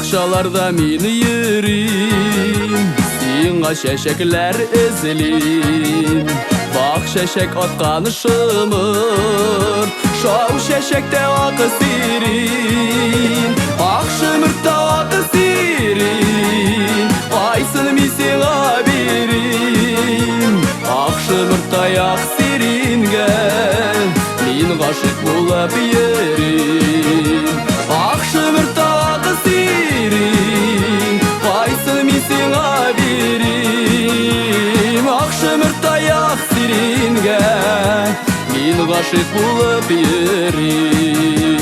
Бақшаларда мені ерим, сиңа шәшәкләр эзелим. Бақ шәшәк атқаны шымыр, шау шәшәктә аты сирин. Ақ шымыртта аты сирин, айсын ми сиңа берим. Ақ шымыртта ақ сирингә мин ғашиқ булып йөрим. Ақ шымыртта аты сирин, айсын ми сиңа берим. Ақ шымыртта ақ сирингә мин ғашиқ булып йөрим.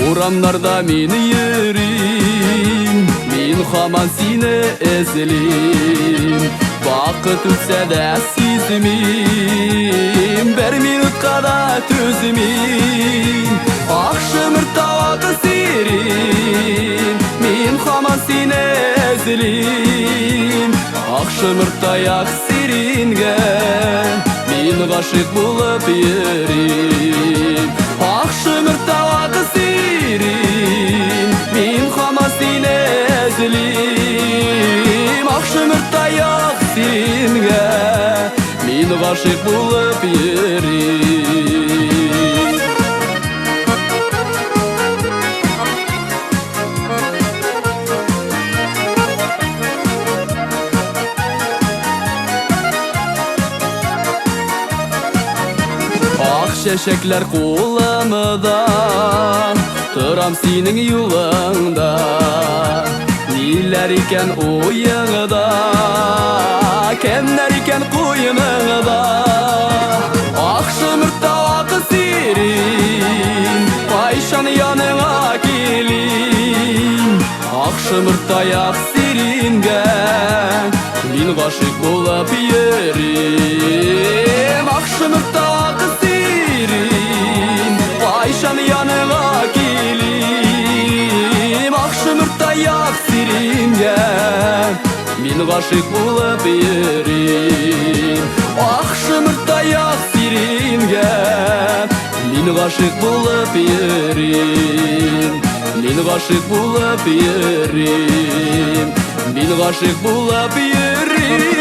Урамнарда мин йөрим, мин һаман сине эзлим. Вакыт үтсә дә сизмим, бер минутка да түзмим. Ак шымыртта аты сирин, мин һаман сине эзлим. Ак шымыртта ак сирингә мин ғашиқ булып йөрим. Ак шымыртта аты сирин, мин һаман сине эзлим. Ак шымыртта ак сирингә мин ғашиқ булып йөрим. Ақ шәшәкләр кулымда, торам синең юлыңда. Ниләр икән уеңда, кемнәр икән куйыныңда. Ак шымыртта аты сирин, кайчан яныңа килим. Ак шымыртта ак сирингә мин ғашиқ булып йөрим. Ак шымыртта аты сирин, кайчан яныңа килим. Ак шымыртта ак сирингә мин ғашиқ булып йөрим. Ак шымыртта ак сирингә мин ғашиқ булып йөрим. Мин ғашиқ булып йөрим, мин ғашиқ булып йөрим.